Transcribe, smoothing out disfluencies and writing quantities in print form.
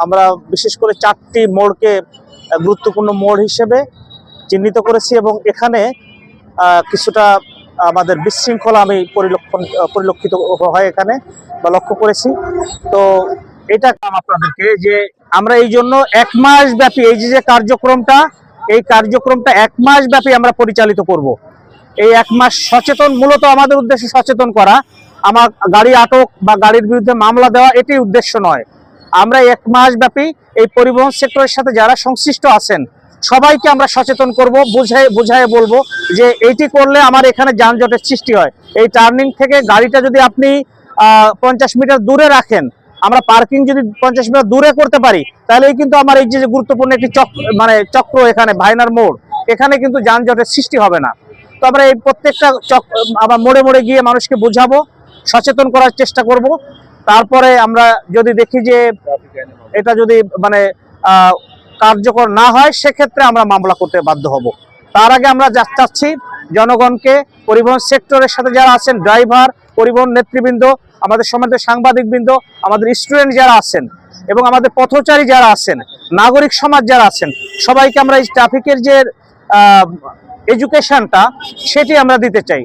আমরা বিশেষ করে 4টি মোড়কে গুরুত্বপূর্ণ মোড় হিসেবে চিহ্নিত করেছি এবং এখানে কিছুটা আমাদের বিশৃঙ্খলা আমি পরিলক্ষিত হয় এখানে বা লক্ষ্য করেছি। তো এটা আপনাদেরকে যে আমরা এই জন্য 1 মাস ব্যাপী এই যে কার্যক্রমটা, এই কার্যক্রমটা 1 মাস ব্যাপী আমরা পরিচালিত করব। এই 1 মাস সচেতন, মূলত আমাদের উদ্দেশ্য সচেতন করা, আমার গাড়ি আটক বা গাড়ির বিরুদ্ধে মামলা দেওয়া এটি উদ্দেশ্য নয়। আমরা 1 মাস ব্যাপী এই পরিবহন সেক্টরের সাথে যারা সংশ্লিষ্ট আছেন সবাইকে আমরা সচেতন করব, বুঝায় বলবো যে এইটি করলে আমার এখানে যানজটের সৃষ্টি হয়। এই টার্নিং থেকে গাড়িটা যদি আপনি 50 মিটার দূরে রাখেন, আমরা পার্কিং যদি 50 মিটার দূরে করতে পারি, তাহলেই কিন্তু আমার এই যে গুরুত্বপূর্ণ একটি চক্র এখানে ভাইনার মোড়, এখানে কিন্তু যানজটের সৃষ্টি হবে না। তো আমরা এই প্রত্যেকটা আবার মোড়ে মোড়ে গিয়ে মানুষকে বোঝাবো, সচেতন করার চেষ্টা করব। তারপরে আমরা যদি দেখি যে এটা যদি কার্যকর না হয়, সেক্ষেত্রে আমরা মামলা করতে বাধ্য হব। তার আগে আমরা চাচ্ছি জনগণকে, পরিবহন সেক্টরের সাথে যারা আছেন, ড্রাইভার, পরিবহন নেতৃবৃন্দ, আমাদের সমাজের সাংবাদিকবৃন্দ, আমাদের স্টুডেন্ট যারা আছেন এবং আমাদের পথচারী যারা আছেন, নাগরিক সমাজ যারা আছেন, সবাইকে আমরা এই ট্রাফিকের যে এডুকেশনটা সেটি আমরা দিতে চাই।